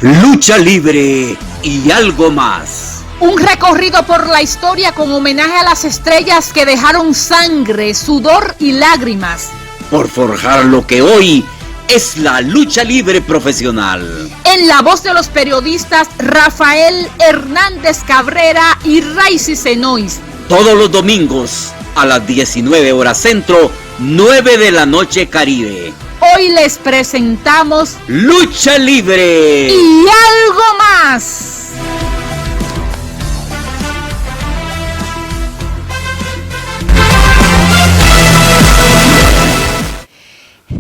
lucha libre y algo más. Un recorrido por la historia con homenaje a las estrellas que dejaron sangre, sudor y lágrimas. Por forjar lo que hoy es la lucha libre profesional. En la voz de los periodistas Rafael Hernández Cabrera y Raicy Senois. Todos los domingos a las 19 horas centro, 9 de la noche Caribe. Hoy les presentamos Lucha Libre y algo más.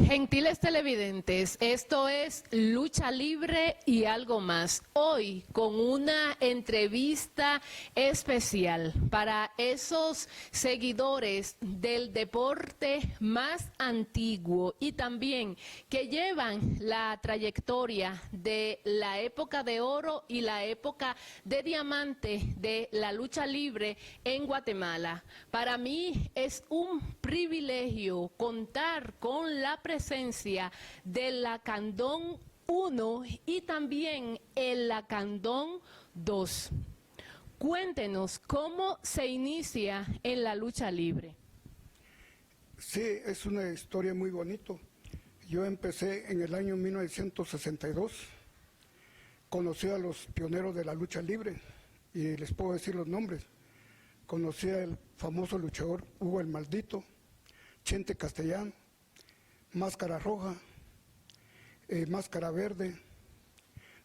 Gentiles televidentes, esto es Lucha Libre y algo más. Hoy con una entrevista especial para esos seguidores del deporte más antiguo y también que llevan la trayectoria de la época de oro y la época de diamante de la lucha libre en Guatemala. Para mí es un privilegio contar con la presencia del Lacandón 1 y también el Lacandón 2. Cuéntenos cómo se inicia en la lucha libre. Sí, es una historia muy bonita. Yo empecé en el año 1962, conocí a los pioneros de la lucha libre y les puedo decir los nombres. Conocí al famoso luchador Hugo el Maldito, Chente Castellán, Máscara Roja, Máscara Verde,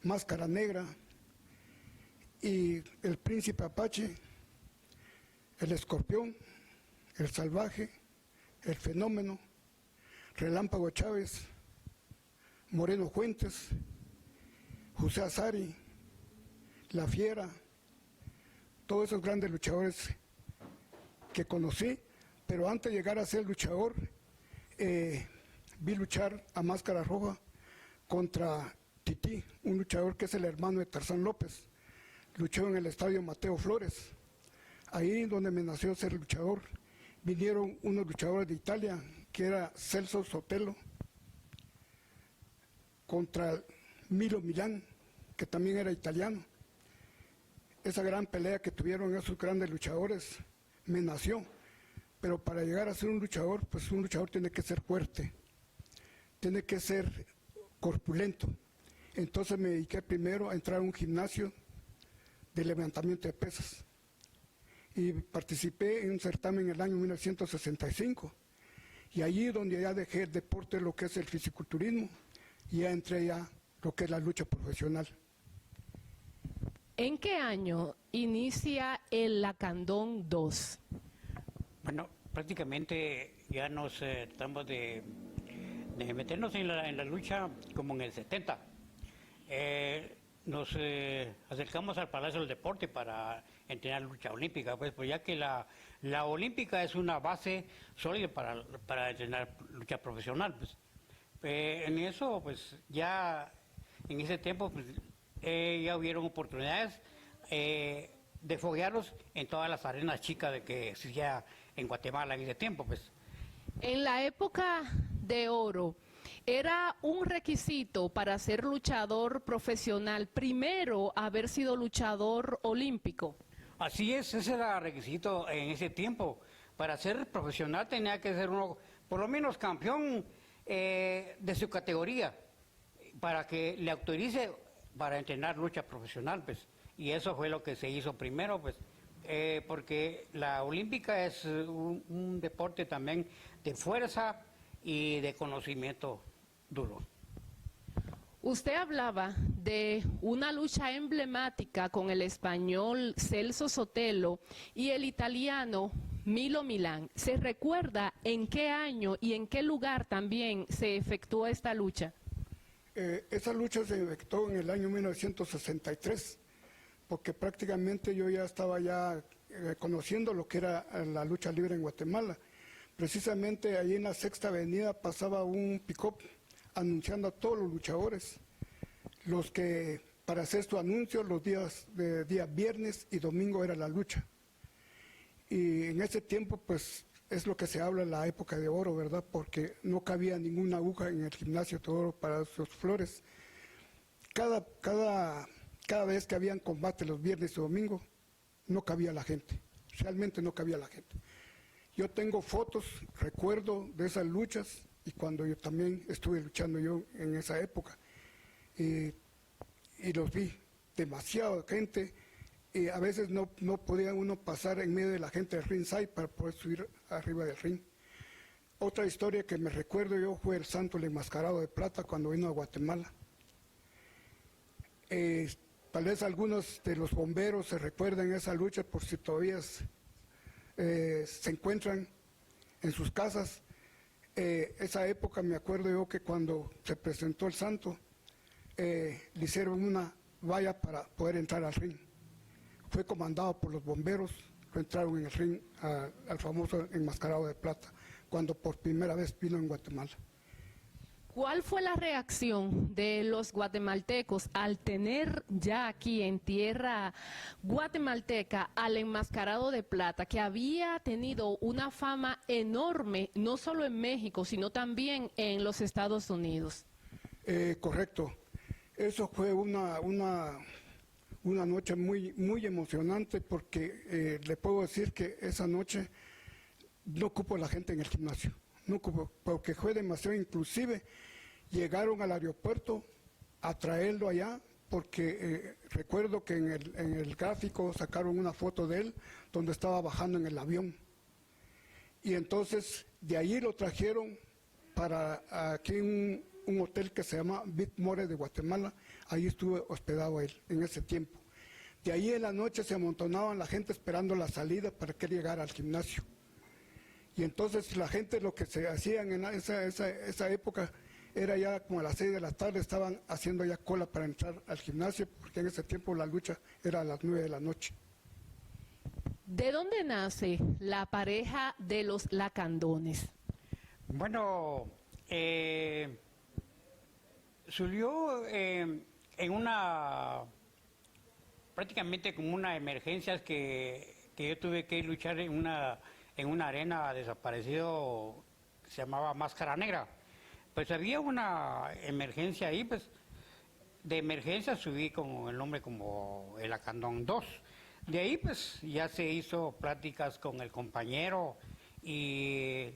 Máscara Negra y el Príncipe Apache, el Escorpión, el Salvaje, el Fenómeno, Relámpago Chávez, Moreno Fuentes, José Azari, La Fiera, todos esos grandes luchadores que conocí, pero antes de llegar a ser luchador, vi luchar a Máscara Roja contra Tití, un luchador que es el hermano de Tarzán López. Luchó en el estadio Mateo Flores, ahí donde me nació ser luchador. Vinieron unos luchadores de Italia, que era Celso Sotelo, contra Milo Milán, que también era italiano. Esa gran pelea que tuvieron esos grandes luchadores me nació. Pero para llegar a ser un luchador, pues un luchador tiene que ser fuerte, tiene que ser corpulento. Entonces me dediqué primero a entrar a un gimnasio de levantamiento de pesas y participé en un certamen en el año 1965 y allí donde ya dejé el deporte, lo que es el fisiculturismo, y ya entré ya lo que es la lucha profesional. ¿En qué año inicia el Lacandón 2? Bueno, prácticamente ya nos tratamos de meternos en la lucha como en el 70. Nos acercamos al Palacio del Deporte para entrenar lucha olímpica, pues ya que la olímpica es una base sólida para entrenar lucha profesional. Pues. En eso, pues ya en ese tiempo, pues, ya hubieron oportunidades de foguearlos en todas las arenas chicas de que existía en Guatemala en ese tiempo, pues. En la época de oro, ¿era un requisito para ser luchador profesional primero haber sido luchador olímpico? Así es, ese era requisito en ese tiempo. Para ser profesional tenía que ser uno, por lo menos campeón de su categoría, para que le autorice para entrenar lucha profesional, pues. Y eso fue lo que se hizo primero, pues. Porque la olímpica es un deporte también de fuerza y de conocimiento duro. Usted hablaba de una lucha emblemática con el español Celso Sotelo y el italiano Milo Milán. ¿Se recuerda en qué año y en qué lugar también se efectuó esta lucha? Esa lucha se efectuó en el año 1963. Porque prácticamente yo ya estaba conociendo lo que era la lucha libre en Guatemala. Precisamente ahí en la Sexta Avenida pasaba un pick-up anunciando a todos los luchadores, los que para hacer su anuncio los días viernes y domingo era la lucha. Y en ese tiempo pues es lo que se habla en la época de oro, ¿verdad? Porque no cabía ninguna aguja en el gimnasio de oro para sus flores. cada vez que habían combate los viernes y domingos, no cabía la gente, realmente no cabía la gente. Yo tengo fotos, recuerdo de esas luchas, y cuando yo también estuve luchando yo en esa época, y los vi, demasiada gente, y a veces no podía uno pasar en medio de la gente del ringside para poder subir arriba del ring. Otra historia que me recuerdo yo fue el Santo el Enmascarado de Plata cuando vino a Guatemala. Tal vez algunos de los bomberos se recuerdan esa lucha por si todavía se encuentran en sus casas. Esa época me acuerdo yo que cuando se presentó el Santo, le hicieron una valla para poder entrar al ring. Fue comandado por los bomberos, lo entraron en el ring al famoso Enmascarado de Plata, cuando por primera vez vino en Guatemala. ¿Cuál fue la reacción de los guatemaltecos al tener ya aquí en tierra guatemalteca al Enmascarado de Plata, que había tenido una fama enorme, no solo en México, sino también en los Estados Unidos? Correcto. Eso fue una noche muy emocionante porque le puedo decir que esa noche no cupo la gente en el gimnasio. No cupo, porque fue demasiado, inclusive llegaron al aeropuerto a traerlo allá, porque recuerdo que en el gráfico sacaron una foto de él donde estaba bajando en el avión. Y entonces de allí lo trajeron para aquí un hotel que se llama Bitmore de Guatemala, ahí estuve hospedado él en ese tiempo. De ahí en la noche se amontonaban la gente esperando la salida para que él llegara al gimnasio. Y entonces la gente lo que se hacían en esa época era ya como a las 6 de la tarde estaban haciendo ya cola para entrar al gimnasio, porque en ese tiempo la lucha era a las 9 de la noche. ¿De dónde nace la pareja de los Lacandones? Bueno, surgió en prácticamente como una emergencia que yo tuve que luchar en una arena desaparecido que se llamaba Máscara Negra. Pues había una emergencia ahí, pues de emergencia subí como el nombre como el Lacandón 2. De ahí pues ya se hizo pláticas con el compañero y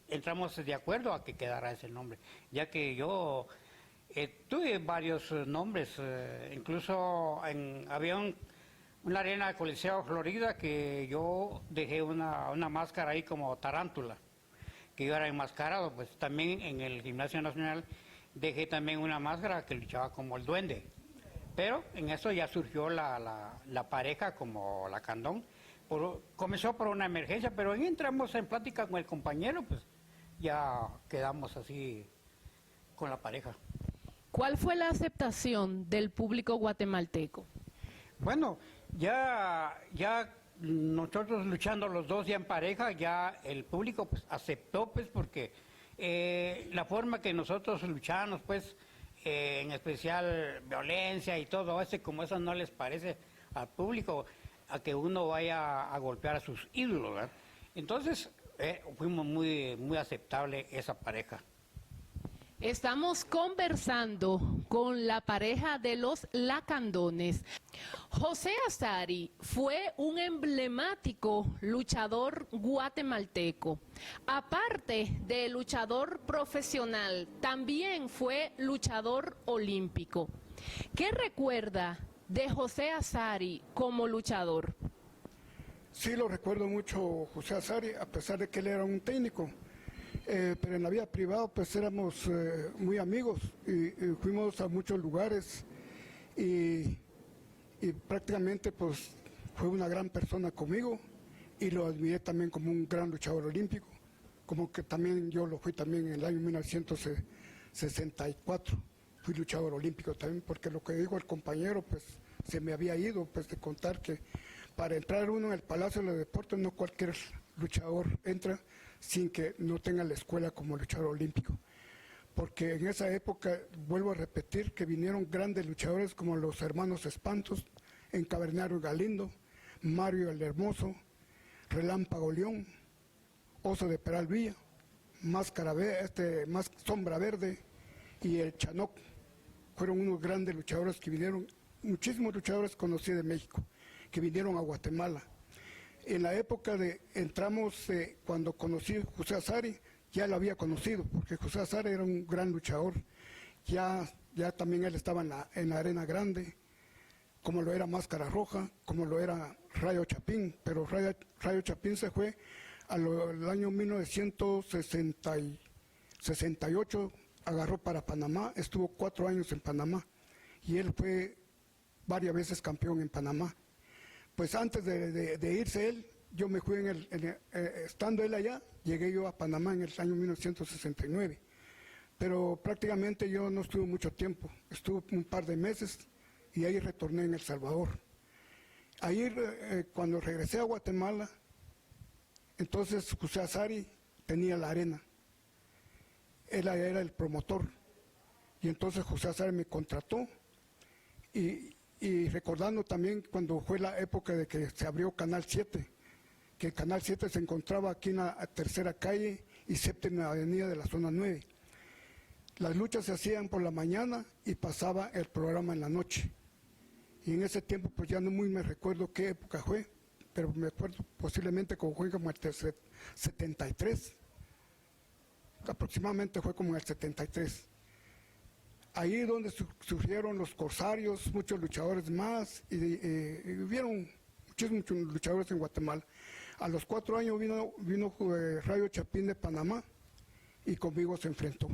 entramos de acuerdo a que quedara ese nombre, ya que yo tuve varios nombres, incluso había una arena de Coliseo Florida que yo dejé una máscara ahí como tarántula, que yo era enmascarado. Pues también en el Gimnasio Nacional dejé también una máscara que luchaba como el duende. Pero en eso ya surgió la pareja como Lacandón. Comenzó por una emergencia, pero entramos en plática con el compañero, pues ya quedamos así con la pareja. ¿Cuál fue la aceptación del público guatemalteco? Bueno, ya nosotros luchando los dos ya en pareja, ya el público pues aceptó, pues porque la forma que nosotros luchamos, pues en especial violencia y todo eso, como eso no les parece al público, a que uno vaya a golpear a sus ídolos, ¿verdad? Entonces fuimos muy aceptable esa pareja. Estamos conversando con la pareja de los Lacandones. José Azari fue un emblemático luchador guatemalteco. Aparte de luchador profesional, también fue luchador olímpico. ¿Qué recuerda de José Azari como luchador? Sí, lo recuerdo mucho, José Azari, a pesar de que él era un técnico. Pero en la vida privada pues éramos muy amigos y fuimos a muchos lugares y prácticamente pues fue una gran persona conmigo y lo admiré también como un gran luchador olímpico, como que también yo lo fui también en el año 1964, fui luchador olímpico también, porque lo que dijo el compañero pues se me había ido pues de contar que para entrar uno en el Palacio de los Deportes no cualquier luchador entra sin que no tenga la escuela como luchador olímpico. Porque en esa época, vuelvo a repetir, que vinieron grandes luchadores como los hermanos Espantos, Encavernario Galindo, Mario el Hermoso, Relámpago León, Oso de Peral Villa, Sombra Verde y el Chanoc. fueron unos grandes luchadores que vinieron, muchísimos luchadores conocí de México, que vinieron a Guatemala. En la época entramos, cuando conocí a José Azari, ya lo había conocido, porque José Azari era un gran luchador. Ya también él estaba en la Arena Grande, como lo era Máscara Roja, como lo era Rayo Chapín, pero Rayo Chapín se fue al año 1968, agarró para Panamá, estuvo 4 años en Panamá, y él fue varias veces campeón en Panamá. Pues antes de irse él, yo me fui estando él allá, llegué yo a Panamá en el año 1969. Pero prácticamente yo no estuve mucho tiempo, estuve un par de meses y ahí retorné en El Salvador. Ahí cuando regresé a Guatemala, entonces José Azari tenía la arena, él era el promotor, y entonces José Azari me contrató, y recordando también cuando fue la época de que se abrió Canal 7, que el Canal 7 se encontraba aquí en la tercera calle y séptima avenida de la zona 9. Las luchas se hacían por la mañana y pasaba el programa en la noche. Y en ese tiempo pues ya no muy me recuerdo qué época fue, pero me acuerdo posiblemente como fue como el 73, aproximadamente fue como en el 73. Ahí donde surgieron los corsarios, muchos luchadores más, y hubieron muchos luchadores en Guatemala. A los 4 años vino Rayo Chapín de Panamá y conmigo se enfrentó.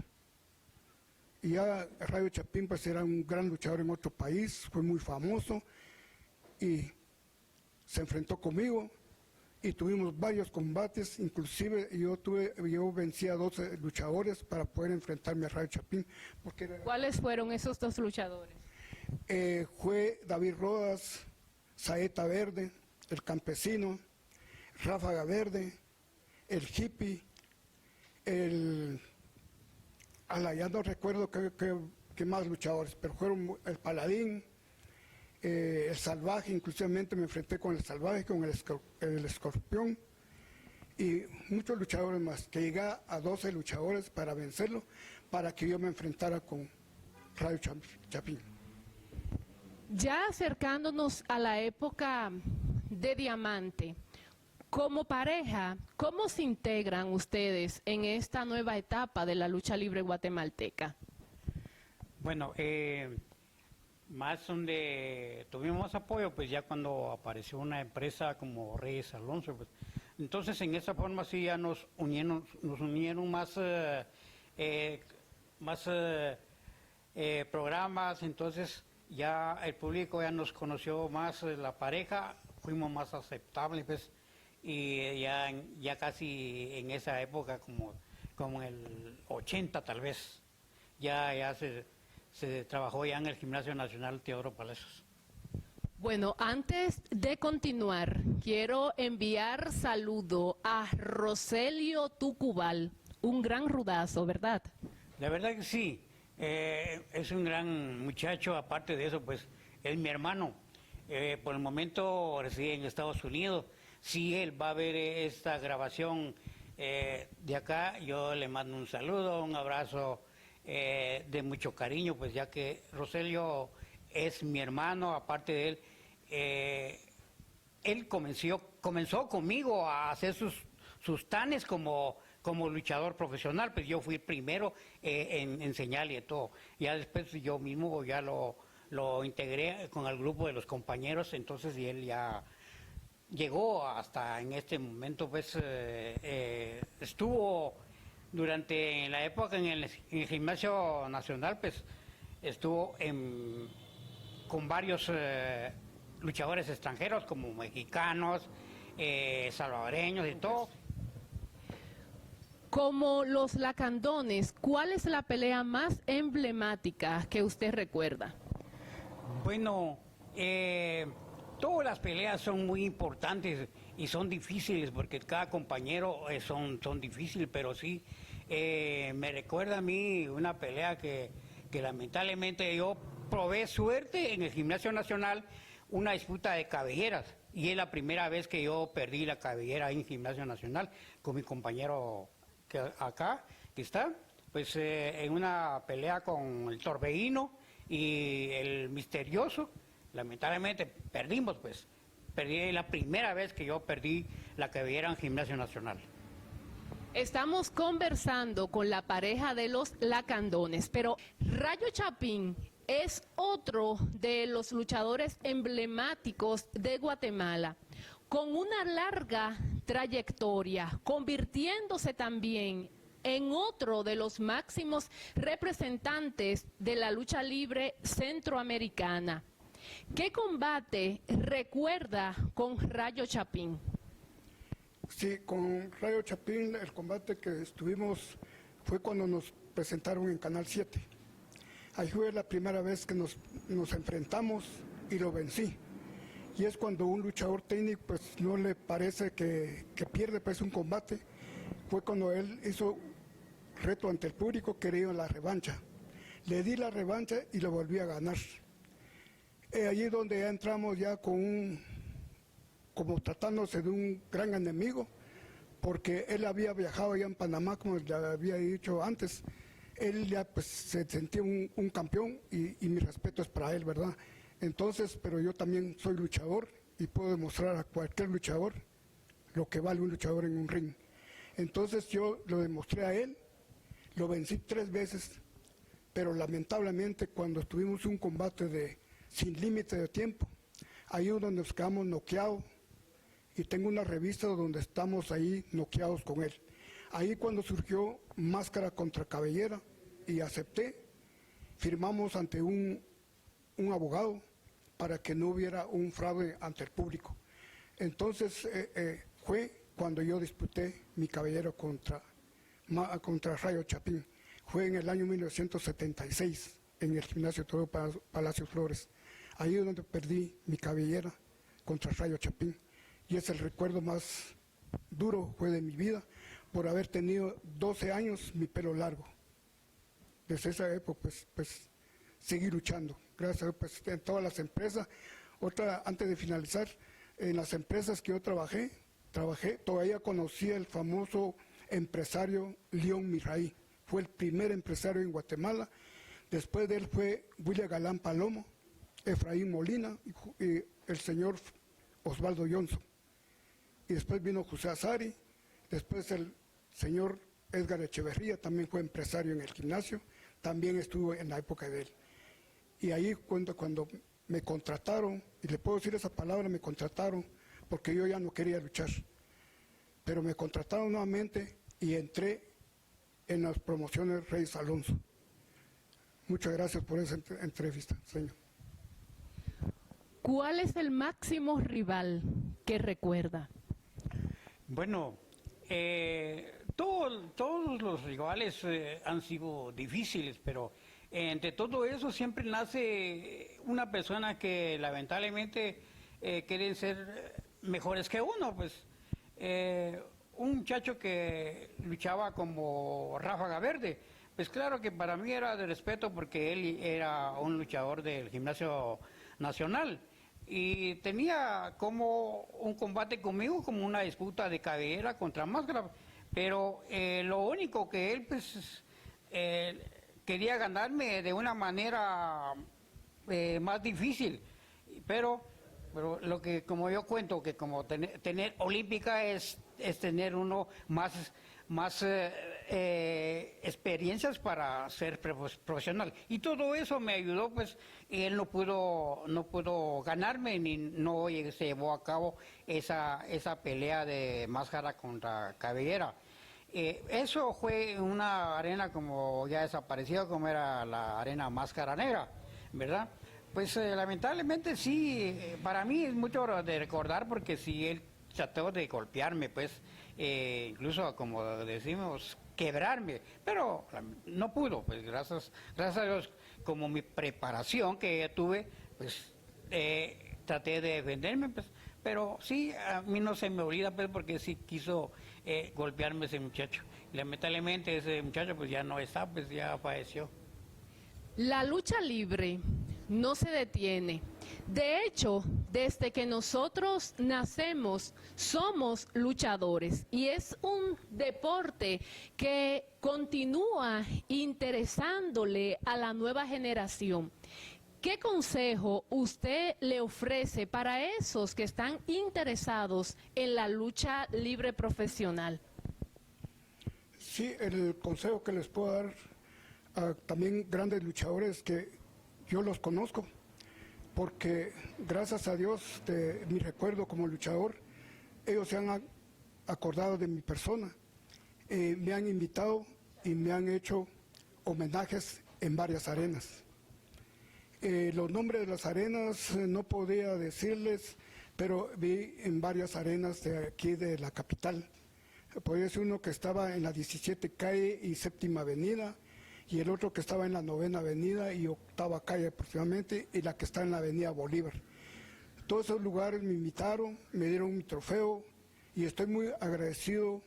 Y ya Rayo Chapín pues era un gran luchador en otro país, fue muy famoso, y se enfrentó conmigo y tuvimos varios combates, inclusive yo vencí a 12 luchadores para poder enfrentarme a Rayo Chapín. ¿Cuáles fueron esos 2 luchadores? Fue David Rodas, Saeta Verde, el Campesino, Ráfaga Verde, el Hippie, ya no recuerdo qué más luchadores, pero fueron el Paladín, el Salvaje, inclusivamente me enfrenté con el Salvaje, con el Escorpión, y muchos luchadores más, que llegué a 12 luchadores para vencerlo, para que yo me enfrentara con Rayo Chapín. Ya acercándonos a la época de Diamante, como pareja, ¿cómo se integran ustedes en esta nueva etapa de la lucha libre guatemalteca? Bueno, más donde tuvimos apoyo, pues ya cuando apareció una empresa como Reyes Alonso, pues, entonces en esa forma sí ya nos unieron más programas, entonces ya el público ya nos conoció más, la pareja, fuimos más aceptables, pues, y ya casi en esa época, como en el 80 tal vez, ya se trabajó ya en el Gimnasio Nacional Teodoro Palacios. Bueno, antes de continuar, quiero enviar saludo a Roselio Tucubal, un gran rudazo, ¿verdad? La verdad que sí, es un gran muchacho, aparte de eso, pues, es mi hermano. Por el momento reside en Estados Unidos. Si él va a ver esta grabación de acá, yo le mando un saludo, un abrazo de mucho cariño, pues ya que Roselio es mi hermano, aparte de él comenzó conmigo a hacer sus tanes como luchador profesional, pues yo fui el primero en enseñarle y todo. Ya después yo mismo ya lo integré con el grupo de los compañeros, entonces y él ya llegó hasta en este momento, pues estuvo durante la época en el Gimnasio Nacional, pues estuvo con varios luchadores extranjeros como mexicanos, salvadoreños y todo. Como los Lacandones, ¿cuál es la pelea más emblemática que usted recuerda? Bueno, todas las peleas son muy importantes y son difíciles porque cada compañero son difíciles, pero sí, me recuerda a mí una pelea que lamentablemente yo probé suerte en el Gimnasio Nacional, una disputa de cabelleras, y es la primera vez que yo perdí la cabellera en Gimnasio Nacional con mi compañero que está, pues en una pelea con el Torbellino y el misterioso, lamentablemente perdimos, pues. Perdí la primera vez que yo perdí la cabellera en Gimnasio Nacional. Estamos conversando con la pareja de los Lacandones, pero Rayo Chapín es otro de los luchadores emblemáticos de Guatemala, con una larga trayectoria, convirtiéndose también en otro de los máximos representantes de la lucha libre centroamericana. ¿Qué combate recuerda con Rayo Chapín? Sí, con Rayo Chapín el combate que estuvimos fue cuando nos presentaron en Canal 7. Ahí fue la primera vez que nos enfrentamos y lo vencí. Y es cuando un luchador técnico pues no le parece que pierde pues un combate. Fue cuando él hizo reto ante el público, quería la revancha. Le di la revancha y lo volví a ganar. Allí donde ya entramos ya con como tratándose de un gran enemigo, porque él había viajado ya en Panamá, como le había dicho antes. Él ya pues se sentía un campeón y mi respeto es para él, ¿verdad? Entonces, pero yo también soy luchador y puedo demostrar a cualquier luchador lo que vale un luchador en un ring. Entonces yo lo demostré a él, lo vencí 3 veces, pero lamentablemente cuando tuvimos un combate sin límite de tiempo, ahí es donde nos quedamos noqueados y tengo una revista donde estamos ahí noqueados con él. Ahí cuando surgió Máscara contra Cabellera y acepté, firmamos ante un abogado para que no hubiera un fraude ante el público. Entonces fue cuando yo disputé mi cabellera contra Rayo Chapín. Fue en el año 1976 en el Gimnasio Toro Palacio Flores. Ahí es donde perdí mi cabellera contra Rayo Chapín. Y es el recuerdo más duro fue de mi vida por haber tenido 12 años mi pelo largo. Desde esa época pues seguí luchando. Gracias a Dios, pues, en todas las empresas. Otra, antes de finalizar, en las empresas que yo trabajé, todavía conocí el famoso empresario León Mirraí. Fue el primer empresario en Guatemala. Después de él fue William Galán Palomo, Efraín Molina y el señor Osvaldo Johnson. Y después vino José Azari, después el señor Edgar Echeverría, también fue empresario en el gimnasio, también estuvo en la época de él. Y ahí cuando me contrataron, y le puedo decir esa palabra, me contrataron, porque yo ya no quería luchar, pero me contrataron nuevamente y entré en las promociones Reyes Alonso. Muchas gracias por esa entrevista, señor. ¿Cuál es el máximo rival que recuerda? Bueno, todos los rivales han sido difíciles, pero entre todo eso siempre nace una persona que lamentablemente quieren ser mejores que uno, pues. Un muchacho que luchaba como Ráfaga Verde, pues claro que para mí era de respeto porque él era un luchador del Gimnasio Nacional. Y tenía como un combate conmigo, como una disputa de cabellera contra Máscara, pero lo único que él pues quería ganarme de una manera más difícil, pero lo que como yo cuento, que como tener olímpica es tener uno más experiencias para ser profesional, y todo eso me ayudó, pues él no pudo ganarme, ni no se llevó a cabo esa pelea de Máscara contra Cabellera. Eso fue una arena como ya desaparecida, como era la arena Máscara Negra, ¿verdad? Pues lamentablemente sí, para mí es mucho de recordar, porque sí, él trató de golpearme, pues, incluso como decimos, quebrarme, pero no pudo, pues gracias a Dios, como mi preparación que tuve, pues traté de defenderme, pues, pero sí, a mí no se me olvida, pues, porque sí quiso golpearme ese muchacho. Lamentablemente ese muchacho pues ya no está, pues ya falleció. La lucha libre no se detiene. De hecho, desde que nosotros nacemos, somos luchadores y es un deporte que continúa interesándole a la nueva generación. ¿Qué consejo usted le ofrece para esos que están interesados en la lucha libre profesional? Sí, el consejo que les puedo dar a también grandes luchadores que yo los conozco, porque gracias a Dios de mi recuerdo como luchador, ellos se han acordado de mi persona, me han invitado y me han hecho homenajes en varias arenas. Los nombres de las arenas no podía decirles, pero vi en varias arenas de aquí de la capital. Podría ser uno que estaba en la 17 calle y 7ª avenida, y el otro que estaba en la 9ª avenida y 8ª calle aproximadamente, y la que está en la avenida Bolívar. Todos esos lugares me invitaron, me dieron mi trofeo, y estoy muy agradecido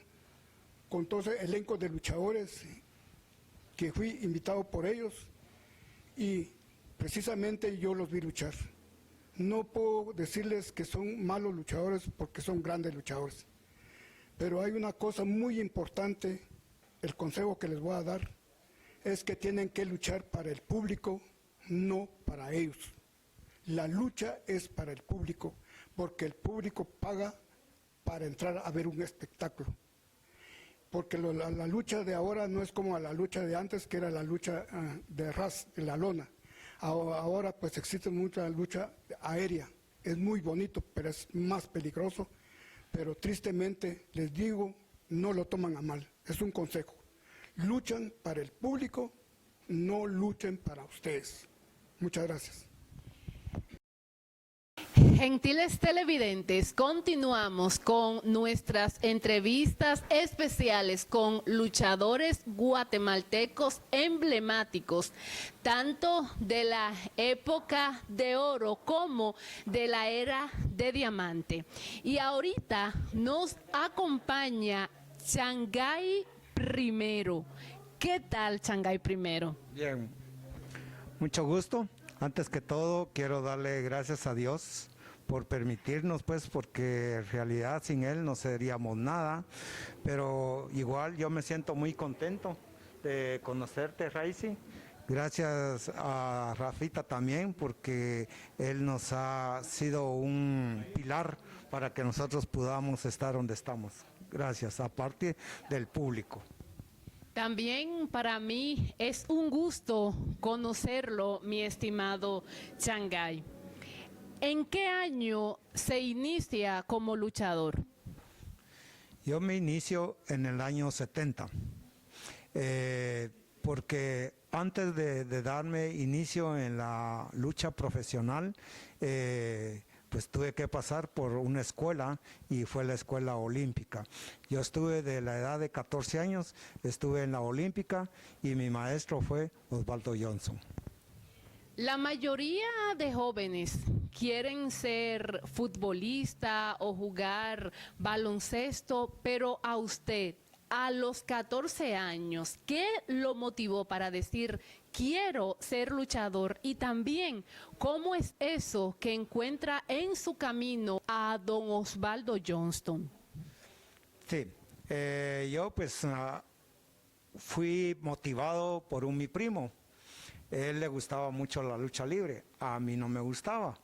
con todo ese elenco de luchadores que fui invitado por ellos, y precisamente yo los vi luchar. No puedo decirles que son malos luchadores porque son grandes luchadores, pero hay una cosa muy importante, el consejo que les voy a dar, es que tienen que luchar para el público, no para ellos. La lucha es para el público, porque el público paga para entrar a ver un espectáculo. Porque la lucha de ahora no es como la lucha de antes, que era la lucha de ras, de la lona. Ahora pues existe mucha lucha aérea, es muy bonito, pero es más peligroso, pero tristemente les digo, no lo toman a mal, es un consejo. Luchan para el público, no luchen para ustedes. Muchas gracias. Gentiles televidentes, continuamos con nuestras entrevistas especiales con luchadores guatemaltecos emblemáticos, tanto de la época de oro como de la era de diamante. Y ahorita nos acompaña Changay Primero. ¿Qué tal, Changay Primero? Bien, mucho gusto. Antes que todo, quiero darle gracias a Dios por permitirnos, pues, porque en realidad sin Él no seríamos nada, pero igual yo me siento muy contento de conocerte, Raicy. Gracias a Rafita también, porque él nos ha sido un pilar para que nosotros podamos estar donde estamos. Gracias, aparte del público. También para mí es un gusto conocerlo, mi estimado Changay. ¿En qué año se inicia como luchador? Yo me inicio en el año 70, porque antes de darme inicio en la lucha profesional, pues tuve que pasar por una escuela y fue la escuela olímpica. Yo estuve de la edad de 14 años, estuve en la olímpica y mi maestro fue Osvaldo Johnson. La mayoría de jóvenes quieren ser futbolista o jugar baloncesto, pero a usted, a los 14 años, ¿qué lo motivó para decir quiero ser luchador? Y también, ¿cómo es eso que encuentra en su camino a don Osvaldo Johnson? Sí, yo pues fui motivado por mi primo. Él le gustaba mucho la lucha libre, a mí no me gustaba,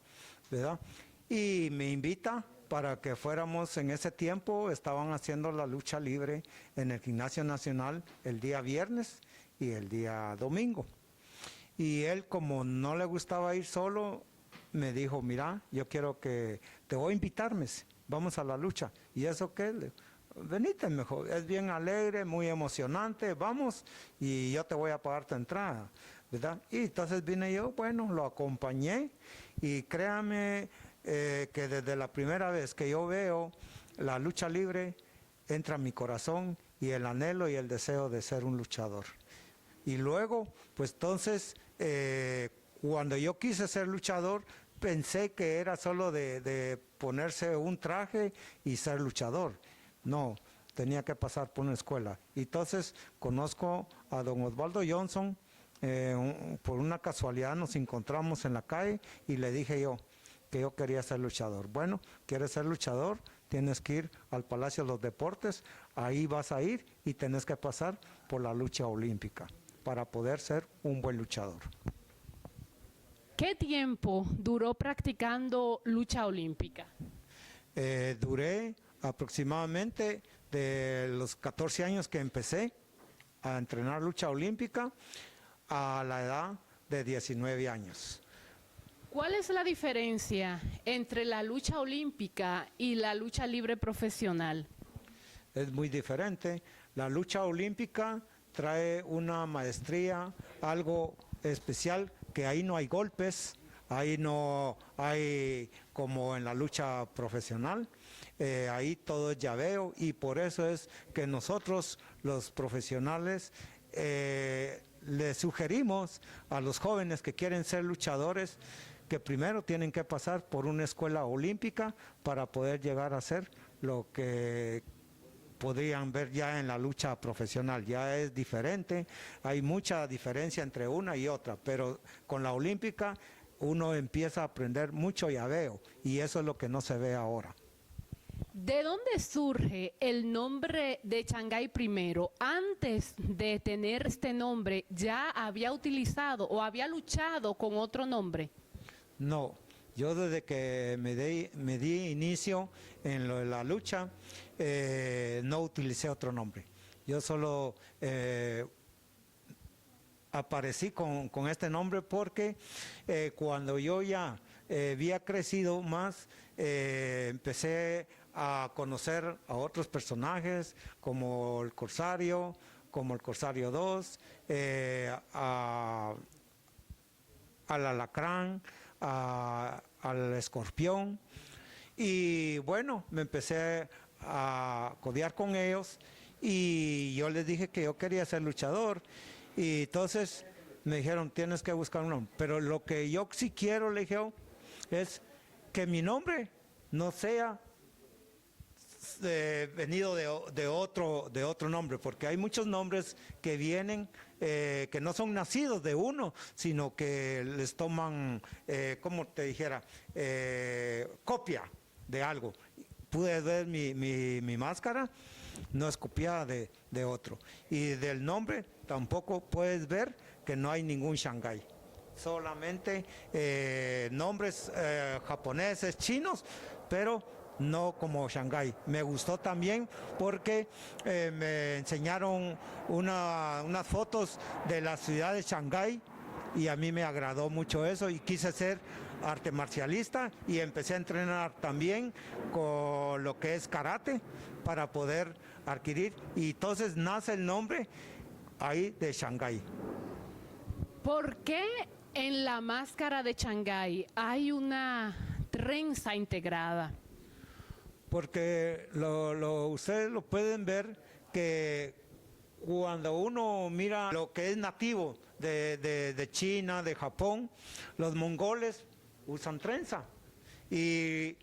¿verdad? Y me invita para que fuéramos, en ese tiempo estaban haciendo la lucha libre en el Gimnasio Nacional el día viernes y el día domingo. Y él, como no le gustaba ir solo, me dijo, mira, yo quiero que, te voy a invitarme, vamos a la lucha. ¿Y eso qué? Venite mejor, es bien alegre, muy emocionante, vamos y yo te voy a pagar tu entrada, ¿verdad? Y entonces vine yo, bueno, lo acompañé y créame que desde la primera vez que yo veo la lucha libre, entra en mi corazón y el anhelo y el deseo de ser un luchador. Y luego, pues entonces, cuando yo quise ser luchador, pensé que era solo de ponerse un traje y ser luchador. No, tenía que pasar por una escuela. Y entonces conozco a don Osvaldo Johnson, por una casualidad nos encontramos en la calle y le dije yo, que yo quería ser luchador. Bueno, ¿quieres ser luchador? Tienes que ir al Palacio de los Deportes, ahí vas a ir y tienes que pasar por la lucha olímpica para poder ser un buen luchador. ¿Qué tiempo duró practicando lucha olímpica? Duré aproximadamente de los 14 años que empecé a entrenar lucha olímpica a la edad de 19 años. ¿Cuál es la diferencia entre la lucha olímpica y la lucha libre profesional? Es muy diferente. La lucha olímpica trae una maestría, algo especial, que ahí no hay golpes, ahí no hay como en la lucha profesional, ahí todo es llaveo, y por eso es que nosotros los profesionales les sugerimos a los jóvenes que quieren ser luchadores que primero tienen que pasar por una escuela olímpica para poder llegar a ser lo que podrían ver ya en la lucha profesional. Ya es diferente, hay mucha diferencia entre una y otra, pero con la olímpica uno empieza a aprender mucho llaveo, y eso es lo que no se ve ahora. ¿De dónde surge el nombre de Shanghái primero? Antes de tener este nombre, ¿ya había utilizado o había luchado con otro nombre? No, yo desde que me di inicio en lo de la lucha, no utilicé otro nombre. Yo solo aparecí con este nombre porque cuando yo ya había crecido más, empecé a conocer a otros personajes como el Corsario 2, al Alacrán, al Escorpión, y bueno, me empecé a codear con ellos y yo les dije que yo quería ser luchador, y entonces me dijeron, tienes que buscar un nombre, pero lo que yo sí quiero, le dije, es que mi nombre no sea venido de otro nombre, porque hay muchos nombres que vienen que no son nacidos de uno, sino que les toman, como te dijera, copia de algo. Pude ver mi máscara, no es copiada de otro, y del nombre tampoco puedes ver que no hay ningún Shanghái, solamente nombres japoneses, chinos, pero no como Shanghái. Me gustó también porque me enseñaron unas fotos de la ciudad de Shanghái, y a mí me agradó mucho eso, y quise ser arte marcialista, y empecé a entrenar también con lo que es karate para poder adquirir, y entonces nace el nombre ahí de Shanghái. ¿Por qué en la máscara de Shanghái hay una trenza integrada? Porque ustedes lo pueden ver que cuando uno mira lo que es nativo de China, de Japón, los mongoles usan trenza, y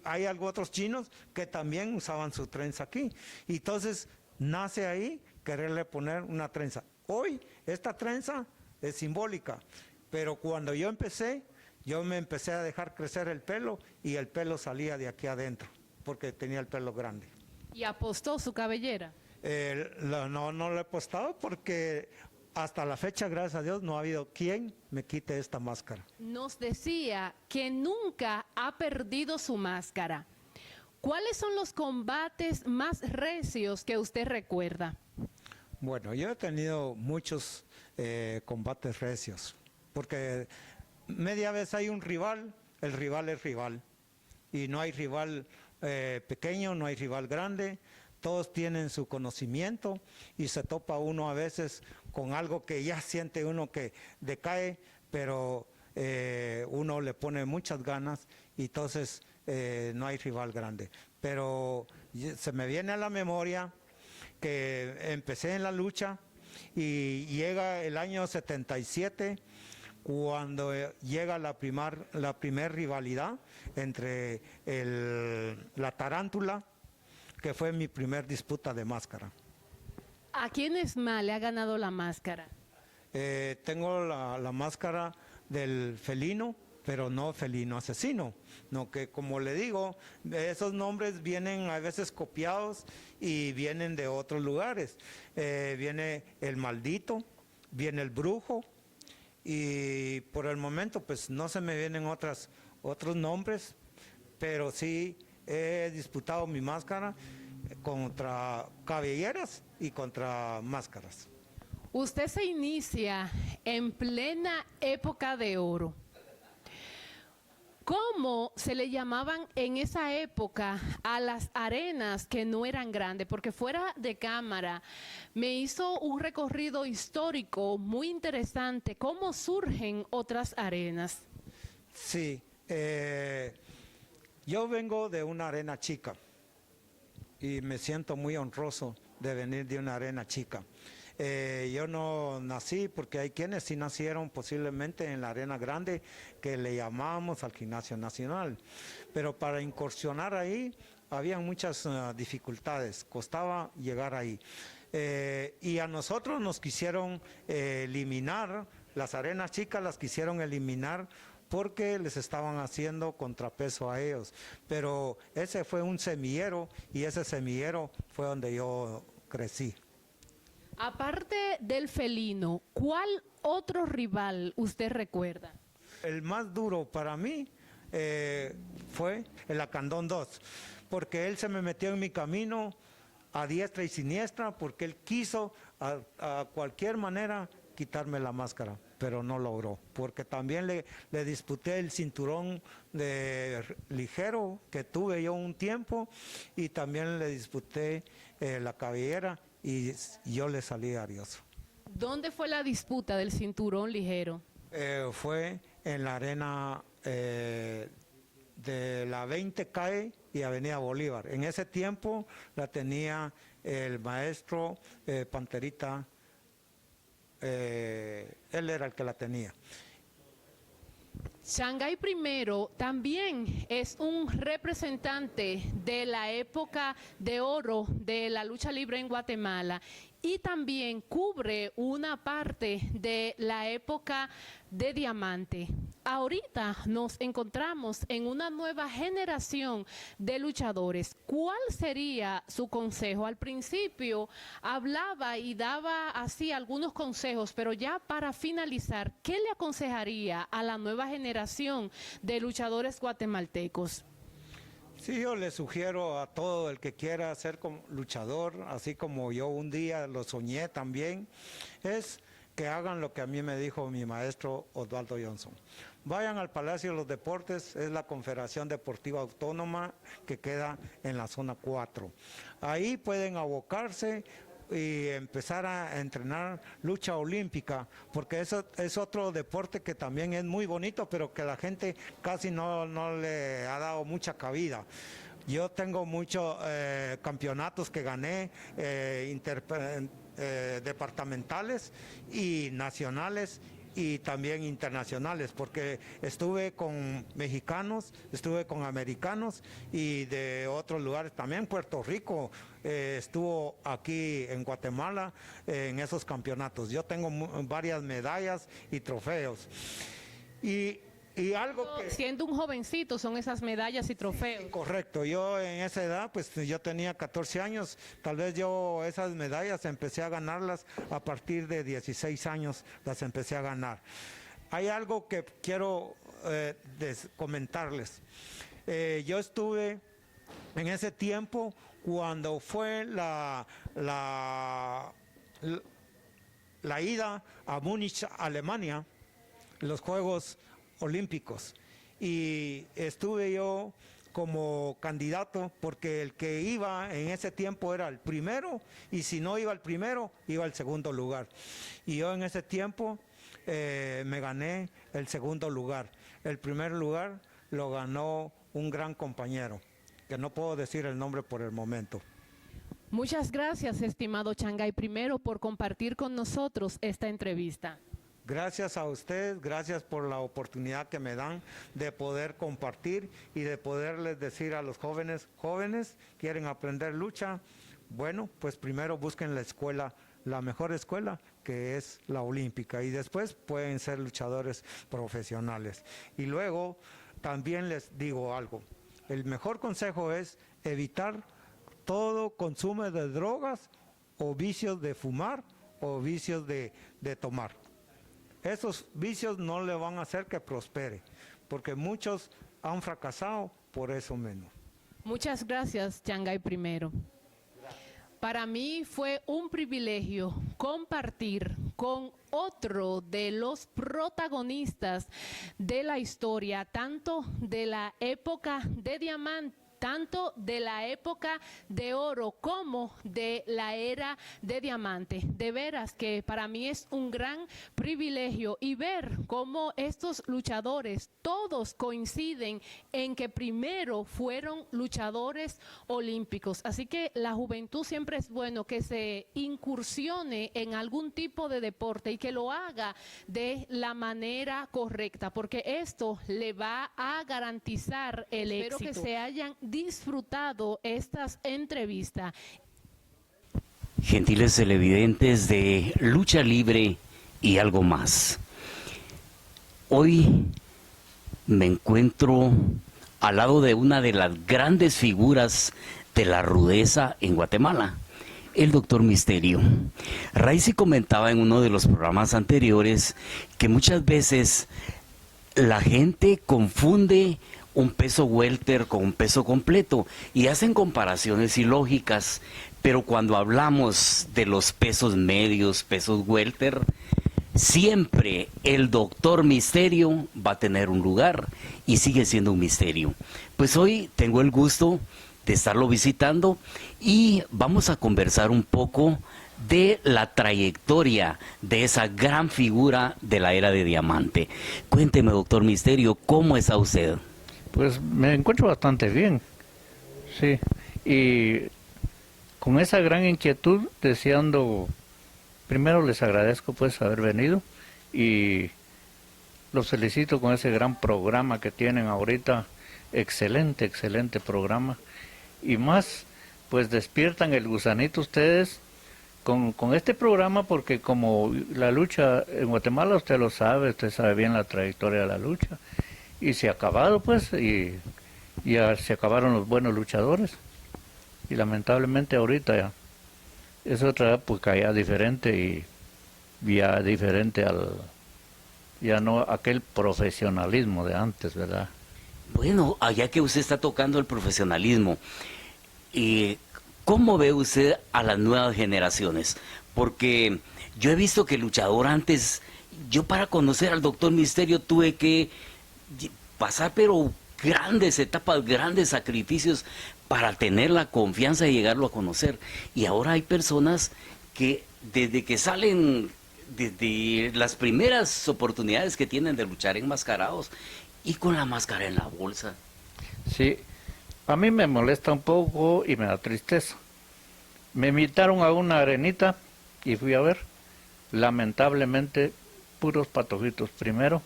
hay algunos otros chinos que también usaban su trenza aquí, y entonces nace ahí quererle poner una trenza. Hoy esta trenza es simbólica, pero cuando yo me empecé a dejar crecer el pelo, y el pelo salía de aquí adentro, porque tenía el pelo grande. ¿Y apostó su cabellera? No lo he apostado, porque hasta la fecha, gracias a Dios, no ha habido quien me quite esta máscara. Nos decía que nunca ha perdido su máscara. ¿Cuáles son los combates más recios que usted recuerda? Bueno, yo he tenido muchos combates recios, porque media vez hay un rival, el rival es rival, y no hay rival pequeño, no hay rival grande, todos tienen su conocimiento, y se topa uno a veces con algo que ya siente uno que decae, pero uno le pone muchas ganas, y entonces no hay rival grande. Pero se me viene a la memoria que empecé en la lucha, y llega el año 77, cuando llega la primer rivalidad entre la Tarántula, que fue mi primer disputa de máscara. ¿A quiénes más le ha ganado la máscara? Tengo la máscara del felino, pero no felino asesino, no, que como le digo, esos nombres vienen a veces copiados y vienen de otros lugares. Viene el maldito, viene el brujo, y por el momento pues no se me vienen otros nombres, pero sí he disputado mi máscara contra cabelleras y contra máscaras. Usted se inicia en plena época de oro. ¿Cómo se le llamaban en esa época a las arenas que no eran grandes? Porque fuera de cámara me hizo un recorrido histórico muy interesante. ¿Cómo surgen otras arenas? Sí, yo vengo de una arena chica y me siento muy honroso de venir de una arena chica. Yo no nací, porque hay quienes sí nacieron posiblemente en la arena grande que le llamamos al Gimnasio Nacional, pero para incursionar ahí había muchas dificultades, costaba llegar ahí. Y a nosotros nos quisieron eliminar, las arenas chicas las quisieron eliminar porque les estaban haciendo contrapeso a ellos, pero ese fue un semillero y ese semillero fue donde yo crecí. Aparte del felino, ¿cuál otro rival usted recuerda? El más duro para mí fue el Acandón 2, porque él se me metió en mi camino a diestra y siniestra, porque él quiso a cualquier manera quitarme la máscara, pero no logró, porque también le disputé el cinturón de ligero que tuve yo un tiempo, y también le disputé la cabellera, y yo le salí arioso. ¿Dónde fue la disputa del cinturón ligero? Fue en la arena de la 20 CAE y Avenida Bolívar. En ese tiempo la tenía el maestro Panterita, él era el que la tenía. Shanghái I también es un representante de la época de oro de la lucha libre en Guatemala, y también cubre una parte de la época de diamante. Ahorita nos encontramos en una nueva generación de luchadores. ¿Cuál sería su consejo? Al principio hablaba y daba así algunos consejos, pero ya para finalizar, ¿qué le aconsejaría a la nueva generación de luchadores guatemaltecos? Sí, yo le sugiero a todo el que quiera ser como luchador, así como yo un día lo soñé también, es que hagan lo que a mí me dijo mi maestro Osvaldo Johnson. Vayan al Palacio de los Deportes, es la Confederación Deportiva Autónoma que queda en la zona 4. Ahí pueden abocarse y empezar a entrenar lucha olímpica, porque eso es otro deporte que también es muy bonito, pero que la gente casi no le ha dado mucha cabida. Yo tengo muchos campeonatos que gané, departamentales y nacionales, y también internacionales, porque estuve con mexicanos, estuve con americanos y de otros lugares, también Puerto Rico estuvo aquí en Guatemala en esos campeonatos. Yo tengo varias medallas y trofeos. Y algo que... Siendo un jovencito son esas medallas y trofeos. Sí, correcto, yo en esa edad, pues yo tenía 14 años, tal vez yo esas medallas empecé a ganarlas a partir de 16 años, las empecé a ganar. Hay algo que quiero comentarles. Yo estuve en ese tiempo cuando fue la ida a Múnich, Alemania, los Juegos Olímpicos, y estuve yo como candidato, porque el que iba en ese tiempo era el primero, y si no iba el primero, iba al segundo lugar. Y yo en ese tiempo me gané el segundo lugar. El primer lugar lo ganó un gran compañero, que no puedo decir el nombre por el momento. Muchas gracias, estimado Shanghái I, por compartir con nosotros esta entrevista. Gracias a ustedes, gracias por la oportunidad que me dan de poder compartir y de poderles decir a los jóvenes, ¿quieren aprender lucha? Bueno, pues primero busquen la escuela, la mejor escuela, que es la olímpica, y después pueden ser luchadores profesionales. Y luego también les digo algo, el mejor consejo es evitar todo consumo de drogas o vicios de fumar o vicios de tomar. Esos vicios no le van a hacer que prospere, porque muchos han fracasado por eso mismo. Muchas gracias, Changay primero. Para mí fue un privilegio compartir con otro de los protagonistas de la historia, tanto de la época de diamante, tanto de la época de oro como de la era de diamante. De veras que para mí es un gran privilegio y ver cómo estos luchadores todos coinciden en que primero fueron luchadores olímpicos. Así que la juventud siempre es bueno que se incursione en algún tipo de deporte y que lo haga de la manera correcta, porque esto le va a garantizar el éxito. Espero que se hayan disfrutado estas entrevistas. Gentiles televidentes de Lucha Libre y algo más. Hoy me encuentro al lado de una de las grandes figuras de la rudeza en Guatemala, el Doctor Misterio. Raicy comentaba en uno de los programas anteriores que muchas veces la gente confunde un peso welter con un peso completo y hacen comparaciones ilógicas, pero cuando hablamos de los pesos medios, pesos welter, siempre el Doctor Misterio va a tener un lugar y sigue siendo un misterio. Pues hoy tengo el gusto de estarlo visitando y vamos a conversar un poco de la trayectoria de esa gran figura de la era de diamante. Cuénteme, Doctor Misterio, ¿cómo está usted? Pues me encuentro bastante bien, sí, y con esa gran inquietud, deseando, primero les agradezco pues haber venido y los felicito con ese gran programa que tienen ahorita, excelente, excelente programa, y más, pues despiertan el gusanito ustedes con este programa, porque como la lucha en Guatemala, usted sabe bien la trayectoria de la lucha, y se ha acabado pues, y ya se acabaron los buenos luchadores, y lamentablemente ahorita ya es otra época ya diferente, y ya diferente ya no aquel profesionalismo de antes, ¿verdad? Bueno, allá que usted está tocando el profesionalismo, ¿cómo ve usted a las nuevas generaciones? Porque yo he visto que el luchador antes, yo para conocer al Doctor Misterio tuve que pasar pero grandes etapas, grandes sacrificios para tener la confianza de llegarlo a conocer. Y ahora hay personas que desde que salen, desde las primeras oportunidades que tienen de luchar enmascarados y con la máscara en la bolsa. Sí, a mí me molesta un poco y me da tristeza. Me invitaron a una arenita y fui a ver, lamentablemente, puros patojitos primero,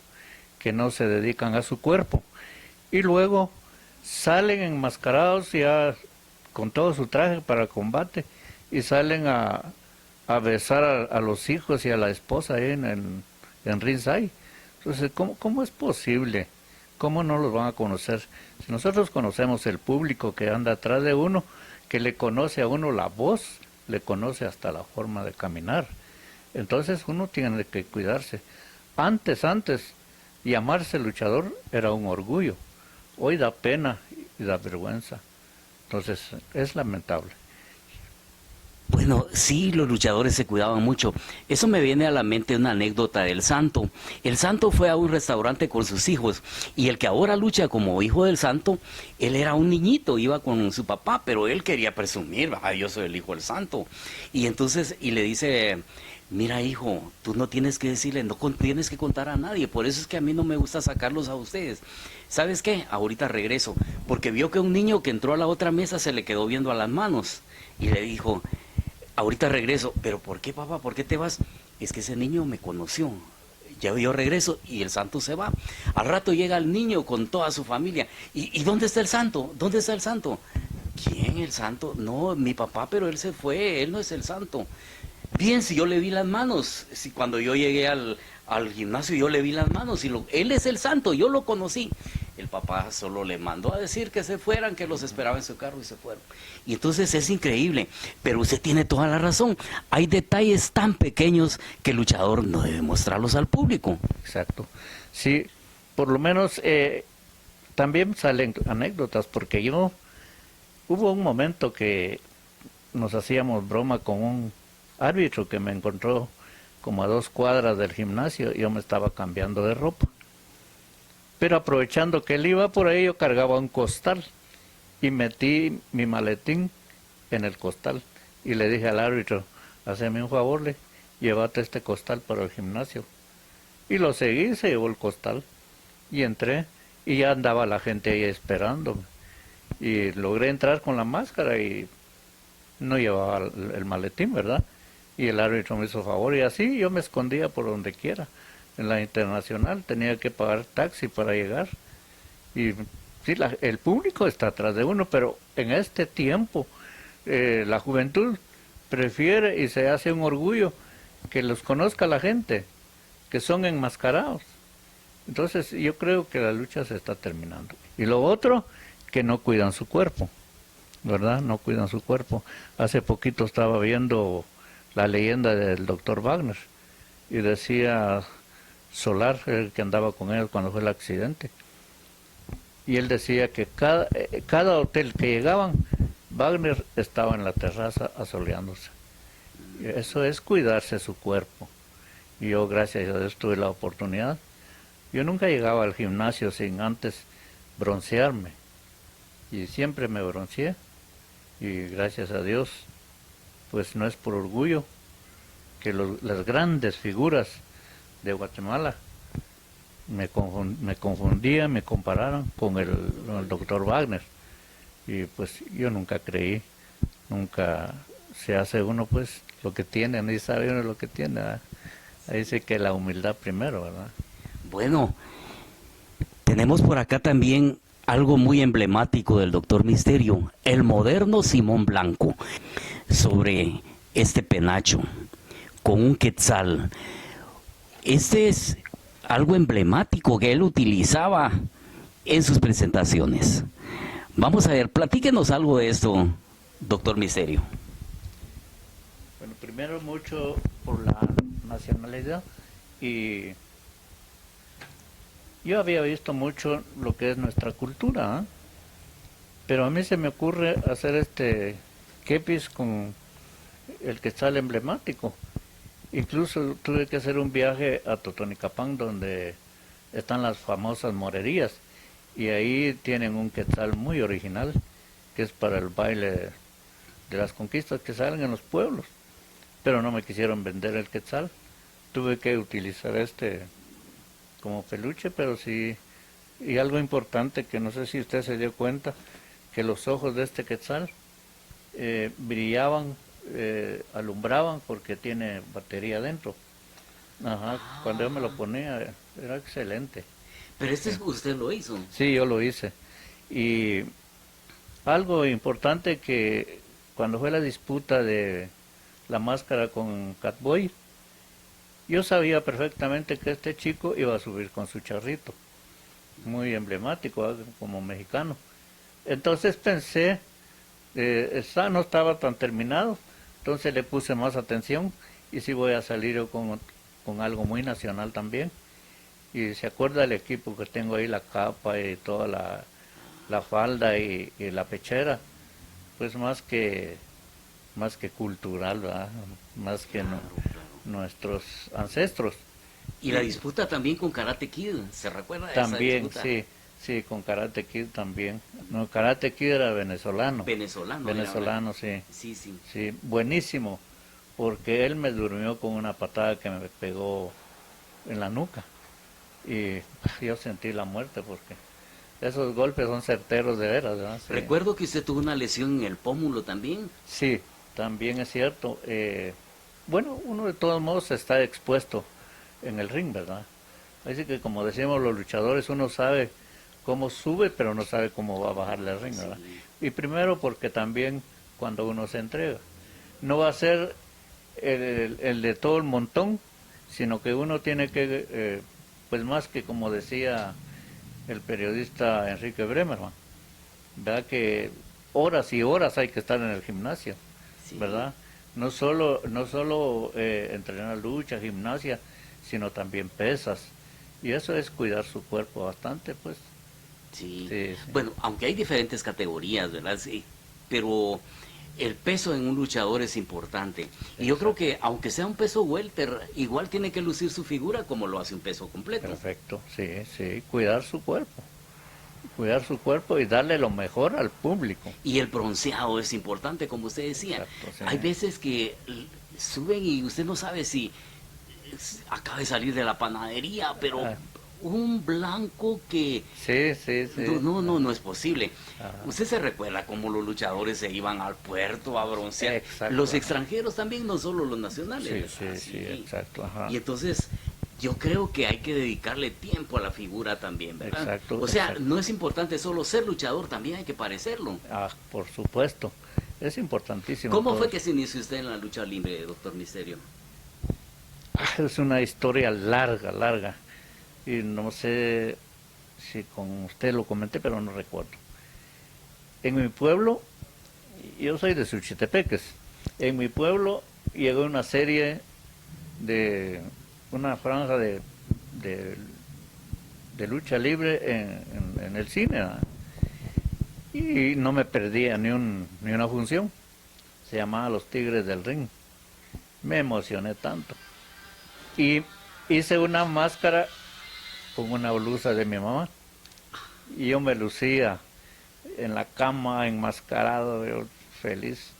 que no se dedican a su cuerpo, y luego salen enmascarados ya con todo su traje para combate, y salen a besar a los hijos y a la esposa ahí en ringside. Entonces, ¿cómo es posible? ¿Cómo no los van a conocer? Si nosotros conocemos el público que anda atrás de uno, que le conoce a uno la voz, le conoce hasta la forma de caminar. Entonces uno tiene que cuidarse. Antes, llamarse luchador era un orgullo. Hoy da pena y da vergüenza. Entonces es lamentable. Bueno, sí, los luchadores se cuidaban mucho. Eso me viene a la mente una anécdota del Santo. El Santo fue a un restaurante con sus hijos y el que ahora lucha como hijo del Santo, él era un niñito, iba con su papá, pero él quería presumir, yo soy el hijo del Santo. Y entonces, le dice, mira hijo, tú no tienes que decirle, no tienes que contar a nadie, por eso es que a mí no me gusta sacarlos a ustedes. ¿Sabes qué? Ahorita regreso, porque vio que un niño que entró a la otra mesa se le quedó viendo a las manos y le dijo, ahorita regreso. ¿Pero por qué, papá? ¿Por qué te vas? Es que ese niño me conoció. Ya yo regreso y el Santo se va. Al rato llega el niño con toda su familia. ¿Y dónde está el Santo? ¿Dónde está el Santo? ¿Quién? ¿El Santo? No, mi papá, pero él se fue. Él no es el Santo. También si yo le vi las manos, si cuando yo llegué al gimnasio yo le vi las manos, él es el santo, yo lo conocí. El papá solo le mandó a decir que se fueran, que los esperaba en su carro y se fueron. Y entonces es increíble, pero usted tiene toda la razón. Hay detalles tan pequeños que el luchador no debe mostrarlos al público. Exacto. Sí, por lo menos también salen anécdotas, porque hubo un momento que nos hacíamos broma con un árbitro que me encontró como a 2 cuadras del gimnasio, y yo me estaba cambiando de ropa. Pero aprovechando que él iba por ahí, yo cargaba un costal y metí mi maletín en el costal. Y le dije al árbitro, haceme un favor, llévate este costal para el gimnasio. Y lo seguí, se llevó el costal. Y entré, y ya andaba la gente ahí esperándome. Y logré entrar con la máscara y no llevaba el maletín, ¿verdad? Y el árbitro me hizo favor, y así yo me escondía por donde quiera. En la internacional tenía que pagar taxi para llegar. Y sí, el público está atrás de uno, pero en este tiempo la juventud prefiere y se hace un orgullo que los conozca la gente, que son enmascarados. Entonces yo creo que la lucha se está terminando. Y lo otro, que no cuidan su cuerpo, ¿verdad? No cuidan su cuerpo. Hace poquito estaba viendo la leyenda del doctor Wagner y decía Solar, el que andaba con él cuando fue el accidente, y él decía que cada hotel que llegaban, Wagner estaba en la terraza asoleándose. Y eso es cuidarse su cuerpo. Y yo, gracias a Dios, tuve la oportunidad. Yo nunca llegaba al gimnasio sin antes broncearme, y siempre me bronceé, y gracias a Dios, pues no es por orgullo que las grandes figuras de Guatemala me confundían, me compararon con el doctor Wagner, y pues yo nunca creí, nunca se hace uno pues lo que tiene, ni sabe uno lo que tiene, ¿verdad? Ahí dice que la humildad primero, ¿verdad? Bueno, tenemos por acá también algo muy emblemático del Doctor Misterio, el moderno Simón Blanco, sobre este penacho con un quetzal. Este es algo emblemático que él utilizaba en sus presentaciones. Vamos a ver, platíquenos algo de esto, Doctor Misterio. Bueno, primero mucho por la nacionalidad, y yo había visto mucho lo que es nuestra cultura, ¿eh? Pero a mí se me ocurre hacer este kepis con el quetzal emblemático. Incluso tuve que hacer un viaje a Totonicapán, donde están las famosas morerías, y ahí tienen un quetzal muy original, que es para el baile de las conquistas que salen en los pueblos. Pero no me quisieron vender el quetzal, tuve que utilizar este como peluche, pero sí. Y algo importante que no sé si usted se dio cuenta, que los ojos de este quetzal brillaban, alumbraban, porque tiene batería dentro. Ajá, cuando yo me lo ponía era excelente. Pero usted lo hizo. Sí, yo lo hice. Y algo importante, que cuando fue la disputa de la máscara con Catboy, yo sabía perfectamente que este chico iba a subir con su charrito, muy emblemático, como mexicano. Entonces pensé, no estaba tan terminado, entonces le puse más atención, y sí voy a salir yo con algo muy nacional también. Y se acuerda el equipo que tengo ahí, la capa y toda la falda y la pechera, pues más que cultural, ¿verdad? Más que nuestros ancestros. Y la disputa también con Karate Kid, ¿se recuerda de También, esa disputa? sí, con Karate Kid también. No, Karate Kid era venezolano. Venezolano, sí. Sí, buenísimo, porque él me durmió con una patada que me pegó en la nuca. Y yo sentí la muerte, porque esos golpes son certeros de veras, ¿verdad? Sí. Recuerdo que usted tuvo una lesión en el pómulo también. Sí, también es cierto. Bueno, uno de todos modos está expuesto en el ring, ¿verdad? Así que, como decimos los luchadores, uno sabe cómo sube, pero no sabe cómo va a bajarle al ring, ¿verdad? Sí. Y primero porque también cuando uno se entrega, no va a ser el de todo el montón, sino que uno tiene que, pues más que como decía el periodista Enrique Bremerman, ¿verdad? Que horas y horas hay que estar en el gimnasio, Sí. ¿verdad? No solo entrenar lucha, gimnasia, sino también pesas. Y eso es cuidar su cuerpo bastante, pues. Sí. Sí, sí. Bueno, aunque hay diferentes categorías, ¿verdad? Sí, pero el peso en un luchador es importante. Y yo creo que aunque sea un peso welter, igual tiene que lucir su figura como lo hace un peso completo. Perfecto, sí, sí, cuidar su cuerpo y darle lo mejor al público. Y el bronceado es importante, como usted decía. Exacto, sí. Hay veces que suben y usted no sabe si acaba de salir de la panadería, pero Ah. un blanco que Sí, sí, sí. no es posible. Ajá. Usted se recuerda cómo los luchadores se iban al puerto a broncear. Exacto, Los ajá. extranjeros también, no solo los nacionales. Sí, ¿verdad? sí, sí, exacto, ajá. Y entonces yo creo que hay que dedicarle tiempo a la figura también, ¿verdad? Exacto, O sea, exacto. no es importante solo ser luchador, también hay que parecerlo. Ah, por supuesto, es importantísimo. ¿Cómo todo fue eso. que se inició usted en la lucha libre, doctor Misterio? Es una historia larga. Y no sé si con usted lo comenté, pero no recuerdo. En mi pueblo, yo soy de Suchitepeques, en mi pueblo llegó una serie de una franja de lucha libre en el cine, ¿verdad? Y no me perdía ni una función. Se llamaba Los Tigres del Ring. Me emocioné tanto. Y hice una máscara con una blusa de mi mamá. Y yo me lucía en la cama, enmascarado, yo feliz.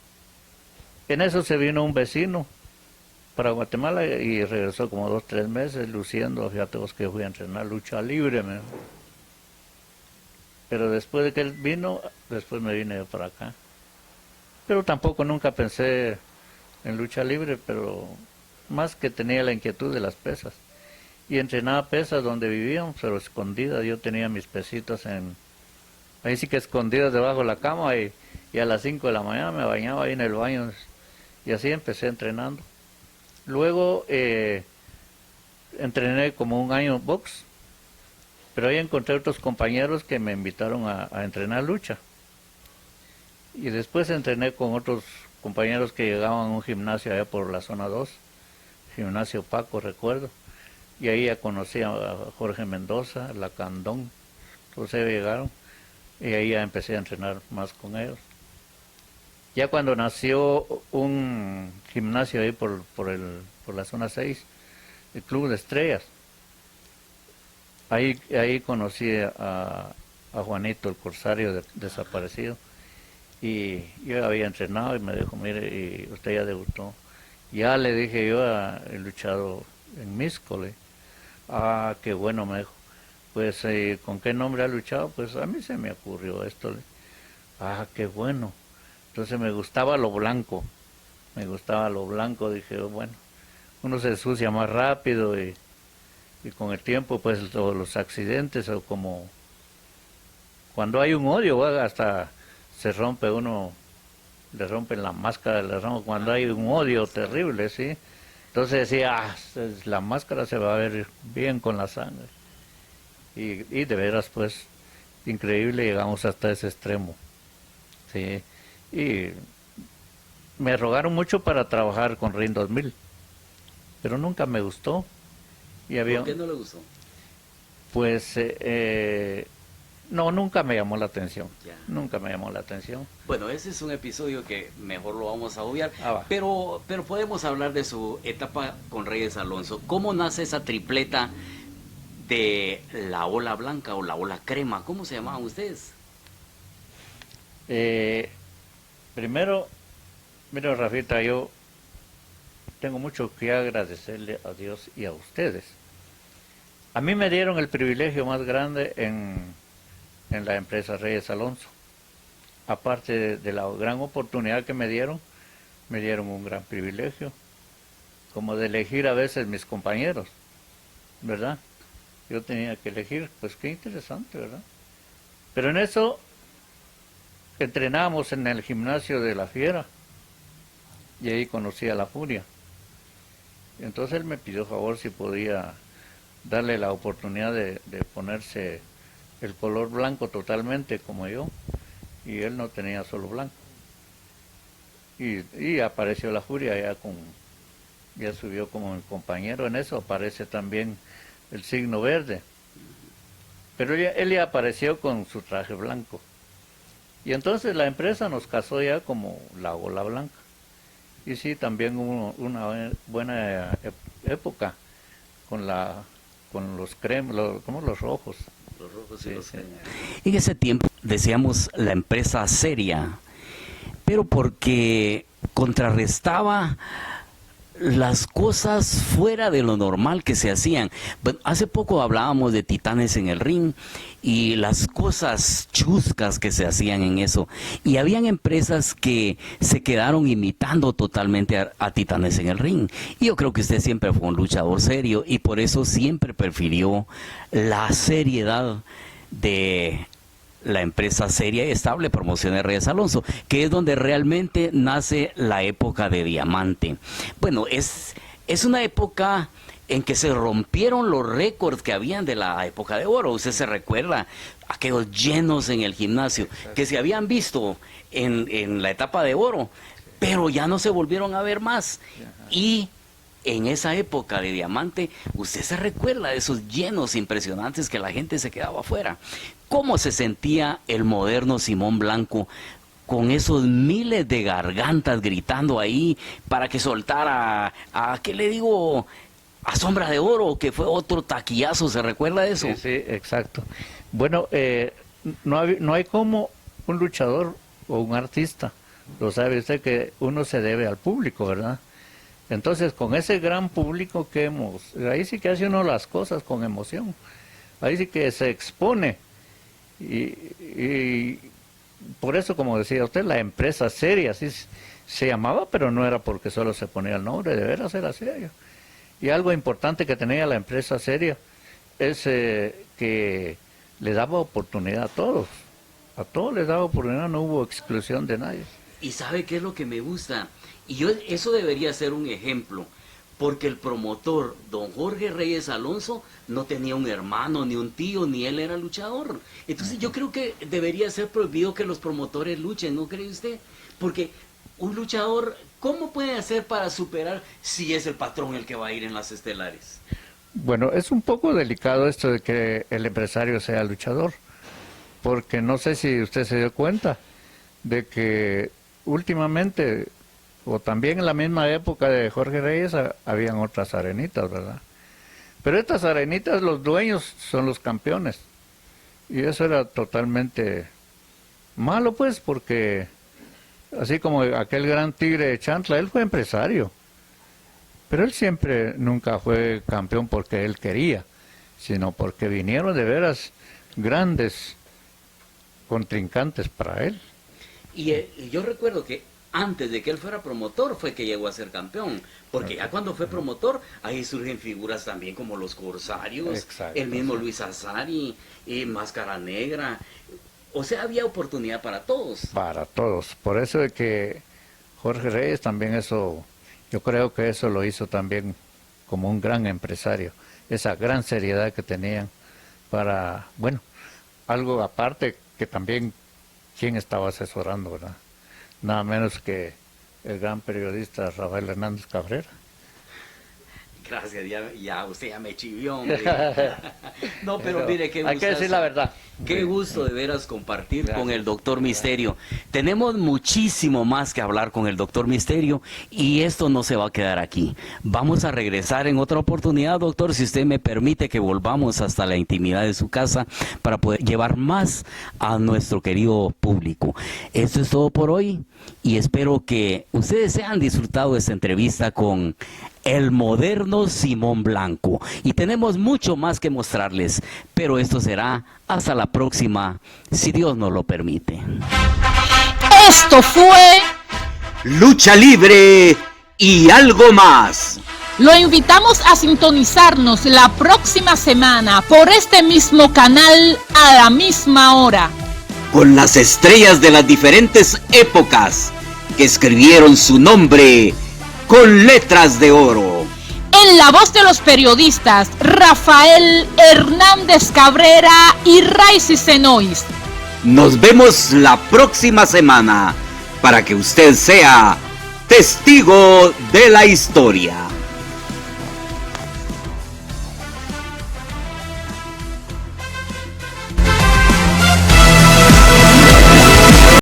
En eso se vino un vecino para Guatemala y regresó como 2, 3 meses luciendo. Fíjate vos que fui a entrenar lucha libre. Pero después de que él vino, después me vine yo para acá. Pero tampoco nunca pensé en lucha libre, pero más que tenía la inquietud de las pesas. Y entrenaba pesas donde vivíamos, pero escondidas. Yo tenía mis pesitos ahí sí que escondidas debajo de la cama y a las 5 de la mañana me bañaba ahí en el baño. Y así empecé entrenando. Luego entrené como un año box, pero ahí encontré otros compañeros que me invitaron a entrenar lucha. Y después entrené con otros compañeros que llegaban a un gimnasio allá por la zona 2, gimnasio Paco, recuerdo. Y ahí ya conocí a Jorge Mendoza, Lacandón, todos ellos llegaron. Y ahí ya empecé a entrenar más con ellos. Ya cuando nació un gimnasio ahí por la zona 6, el Club de Estrellas, ahí conocí a Juanito, el corsario desaparecido. Y yo había entrenado y me dijo, mire, y usted ya debutó. Ya le dije yo, he luchado en Míscole. Ah, qué bueno, me dijo. Pues, ¿con qué nombre ha luchado? Pues a mí se me ocurrió esto. Ah, qué bueno. Entonces me gustaba lo blanco. Dije, bueno, uno se ensucia más rápido y con el tiempo, pues los accidentes o como cuando hay un odio, hasta se rompe uno, le rompen la máscara, cuando hay un odio terrible, ¿sí? Entonces decía, la máscara se va a ver bien con la sangre. Y de veras, pues, increíble, llegamos hasta ese extremo, ¿sí? Y me rogaron mucho para trabajar con Ring 2000, pero nunca me gustó. Y había, ¿Por qué no le gustó? pues, no, nunca me llamó la atención. Ya. Nunca me llamó la atención. Bueno, ese es un episodio que mejor lo vamos a obviar, Va. pero podemos hablar de su etapa con Reyes Alonso. ¿Cómo nace esa tripleta de la ola blanca o la ola crema? ¿Cómo se llamaban ustedes? Primero, mira, Rafita, yo tengo mucho que agradecerle a Dios y a ustedes. A mí me dieron el privilegio más grande en la empresa Reyes Alonso. Aparte de la gran oportunidad que me dieron un gran privilegio, como de elegir a veces mis compañeros, ¿verdad? Yo tenía que elegir, pues qué interesante, ¿verdad? Pero en eso entrenábamos en el gimnasio de La Fiera y ahí conocí a La Furia. Entonces él me pidió favor si podía darle la oportunidad de ponerse el color blanco totalmente como yo, y él no tenía solo blanco. Y apareció la Furia ya subió como mi compañero. En eso aparece también el signo verde, pero él ya apareció con su traje blanco. Y entonces la empresa nos casó ya como la Ola Blanca. Y sí, también hubo una buena época con los como los rojos. Los rojos y los cremas. En ese tiempo decíamos la empresa seria, pero porque contrarrestaba las cosas fuera de lo normal que se hacían. Bueno, hace poco hablábamos de Titanes en el Ring y las cosas chuscas que se hacían en eso. Y habían empresas que se quedaron imitando totalmente a Titanes en el Ring. Y yo creo que usted siempre fue un luchador serio y por eso siempre prefirió la seriedad de la empresa seria y estable Promociones Reyes Alonso, que es donde realmente nace la época de diamante. Bueno, es una época en que se rompieron los récords que habían de la época de oro. Usted se recuerda aquellos llenos en el gimnasio que se habían visto en la etapa de oro, pero ya no se volvieron a ver más. Y en esa época de diamante, usted se recuerda de esos llenos impresionantes que la gente se quedaba afuera. ¿Cómo se sentía el moderno Simón Blanco con esos miles de gargantas gritando ahí para que soltara ¿qué le digo? A Sombra de Oro, que fue otro taquillazo? ¿Se recuerda de eso? Sí, exacto. Bueno, no hay como un luchador o un artista, lo sabe usted, que uno se debe al público, ¿verdad? Entonces, con ese gran público ahí sí que hace uno las cosas con emoción, ahí sí que se expone, y por eso, como decía usted, la empresa seria, así se llamaba, pero no era porque solo se ponía el nombre, de veras era serio. Y algo importante que tenía la empresa seria es que le daba oportunidad a todos les daba oportunidad, no hubo exclusión de nadie. ¿Y sabe qué es lo que me gusta? Y eso debería ser un ejemplo, porque el promotor, don Jorge Reyes Alonso, no tenía un hermano, ni un tío, ni él era luchador. Entonces yo creo que debería ser prohibido que los promotores luchen, ¿no cree usted? Porque un luchador, ¿cómo puede hacer para superar si es el patrón el que va a ir en las estelares? Bueno, es un poco delicado esto de que el empresario sea luchador, porque no sé si usted se dio cuenta de que últimamente, o también en la misma época de Jorge Reyes, habían otras arenitas, ¿verdad? Pero estas arenitas, los dueños son los campeones. Y eso era totalmente malo, pues, porque así como aquel gran Tigre de Chantla, él fue empresario. Pero él nunca fue campeón porque él quería, sino porque vinieron de veras grandes contrincantes para él. Y yo recuerdo que antes de que él fuera promotor fue que llegó a ser campeón, porque ya cuando fue promotor, ahí surgen figuras también como los Corsarios, exacto, el mismo Luis Azari, Máscara Negra. O sea, había oportunidad para todos. Para todos. Por eso de que Jorge Reyes también yo creo que eso lo hizo también como un gran empresario, esa gran seriedad que tenían para, bueno, algo aparte que también, ¿quién estaba asesorando, verdad? Nada menos que el gran periodista Rafael Hernández Cabrera. Gracias, ya usted ya me chivió, hombre. No, pero mire, qué gusto. Hay que decir la verdad. Qué gusto de veras compartir con el Doctor Misterio. Tenemos muchísimo más que hablar con el Doctor Misterio y esto no se va a quedar aquí. Vamos a regresar en otra oportunidad, doctor, si usted me permite que volvamos hasta la intimidad de su casa para poder llevar más a nuestro querido público. Esto es todo por hoy y espero que ustedes se han disfrutado de esta entrevista con el moderno Simón Blanco. Y tenemos mucho más que mostrarles, pero esto será hasta la próxima, si Dios nos lo permite. Esto fue Lucha Libre y algo más. Lo invitamos a sintonizarnos la próxima semana por este mismo canal a la misma hora. Con las estrellas de las diferentes épocas que escribieron su nombre con letras de oro. En la voz de los periodistas Rafael Hernández Cabrera y Raicy Senois. Nos vemos la próxima semana para que usted sea testigo de la historia.